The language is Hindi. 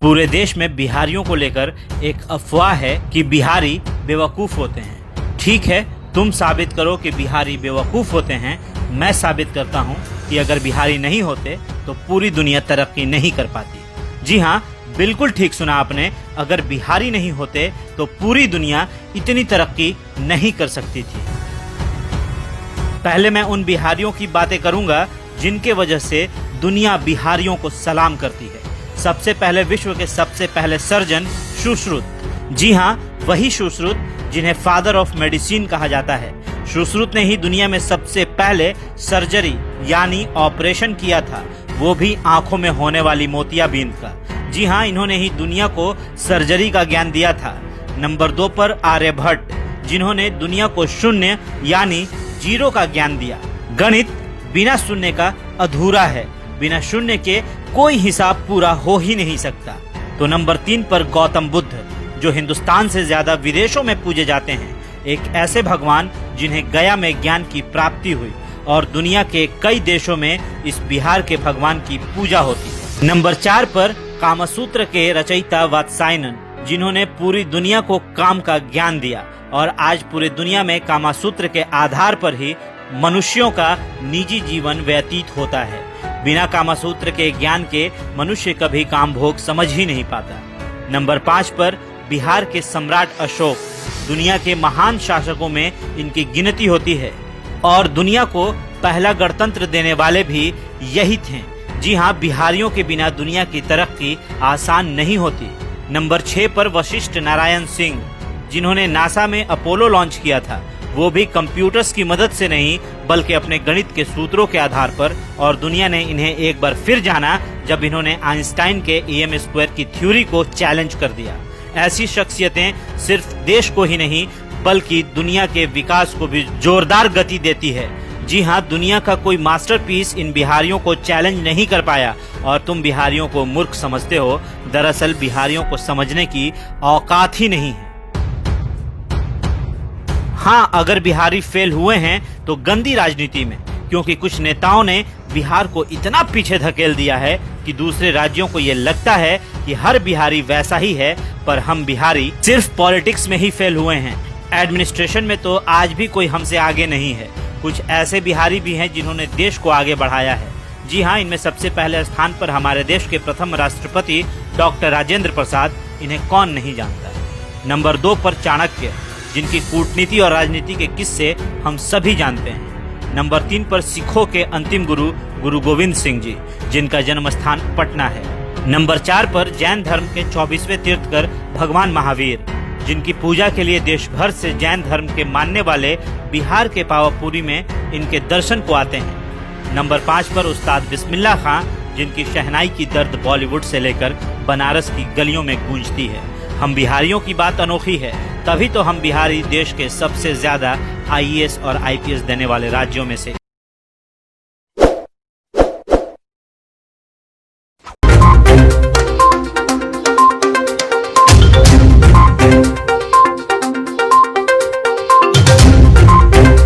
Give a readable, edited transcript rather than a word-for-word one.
पूरे देश में बिहारियों को लेकर एक अफवाह है कि बिहारी बेवकूफ होते हैं। ठीक है, तुम साबित करो कि बिहारी बेवकूफ होते हैं। मैं साबित करता हूँ कि अगर बिहारी नहीं होते तो पूरी दुनिया तरक्की नहीं कर पाती। जी हाँ, बिल्कुल ठीक सुना आपने। अगर बिहारी नहीं होते तो पूरी दुनिया इतनी तरक्की नहीं कर सकती थी। पहले मैं उन बिहारियों की बातें करूंगा जिनके वजह से दुनिया बिहारियों को सलाम करती है। सबसे पहले विश्व के सबसे पहले सर्जन सुश्रुत। जी हाँ, वही सुश्रुत जिन्हें फादर ऑफ मेडिसिन कहा जाता है। सुश्रुत ने ही दुनिया में सबसे पहले सर्जरी यानी ऑपरेशन किया था, वो भी आंखों में होने वाली मोतियाबिंद का। जी हाँ, इन्होंने ही दुनिया को सर्जरी का ज्ञान दिया था। नंबर 2 पर आर्यभट्ट, जिन्होंने दुनिया को शून्य यानी जीरो का ज्ञान दिया। गणित बिना शून्य का अधूरा है, बिना शून्य के कोई हिसाब पूरा हो ही नहीं सकता। तो नंबर 3 पर गौतम बुद्ध, जो हिंदुस्तान से ज्यादा विदेशों में पूजे जाते हैं। एक ऐसे भगवान जिन्हें गया में ज्ञान की प्राप्ति हुई और दुनिया के कई देशों में इस बिहार के भगवान की पूजा होती है। नंबर 4 पर कामसूत्र के रचयिता वात्सायन, जिन्होंने पूरी दुनिया को काम का ज्ञान दिया और आज पूरी दुनिया में कामसूत्र के आधार पर ही मनुष्यों का निजी जीवन व्यतीत होता है। बिना कामसूत्र के ज्ञान के मनुष्य कभी काम भोग समझ ही नहीं पाता। नंबर 5 पर बिहार के सम्राट अशोक, दुनिया के महान शासकों में इनकी गिनती होती है और दुनिया को पहला गणतंत्र देने वाले भी यही थे। जी हाँ, बिहारियों के बिना दुनिया की तरक्की आसान नहीं होती। नंबर 6 पर वशिष्ठ नारायण सिंह, जिन्होंने नासा में अपोलो लॉन्च किया था, वो भी कंप्यूटर्स की मदद से नहीं बल्कि अपने गणित के सूत्रों के आधार पर। और दुनिया ने इन्हें एक बार फिर जाना जब इन्होंने आइंस्टाइन के EM² की थ्योरी को चैलेंज कर दिया। ऐसी शख्सियतें सिर्फ देश को ही नहीं बल्कि दुनिया के विकास को भी जोरदार गति देती है। जी हाँ, दुनिया का कोई मास्टरपीस इन बिहारियों को चैलेंज नहीं कर पाया और तुम बिहारियों को मूर्ख समझते हो। दरअसल बिहारियों को समझने की औकात ही नहीं है। हाँ, अगर बिहारी फेल हुए हैं तो गंदी राजनीति में, क्योंकि कुछ नेताओं ने बिहार को इतना पीछे धकेल दिया है कि दूसरे राज्यों को ये लगता है कि हर बिहारी वैसा ही है, पर हम बिहारी सिर्फ पॉलिटिक्स में ही फेल हुए हैं। एडमिनिस्ट्रेशन में तो आज भी कोई हमसे आगे नहीं है। कुछ ऐसे बिहारी भी हैं जिन्होंने देश को आगे बढ़ाया है। जी हाँ, इनमें सबसे पहले स्थान पर हमारे देश के प्रथम राष्ट्रपति डॉक्टर राजेंद्र प्रसाद, इन्हें कौन नहीं जानता। नंबर 2 पर चाणक्य, जिनकी कूटनीति और राजनीति के किस्से हम सभी जानते हैं। नंबर 3 पर सिखों के अंतिम गुरु गुरु गोविंद सिंह जी, जिनका जन्म स्थान पटना है। नंबर 4 पर जैन धर्म के 24वें तीर्थकर भगवान महावीर, जिनकी पूजा के लिए देश भर से जैन धर्म के मानने वाले बिहार के पावापुरी में इनके दर्शन को आते हैं। नंबर 5 पर उस्ताद बिस्मिल्लाह खां, जिनकी शहनाई की दर्द बॉलीवुड से लेकर बनारस की गलियों में गूंजती है। हम बिहारियों की बात अनोखी है, तभी तो हम बिहारी देश के सबसे ज्यादा IAS और IPS देने वाले राज्यों में से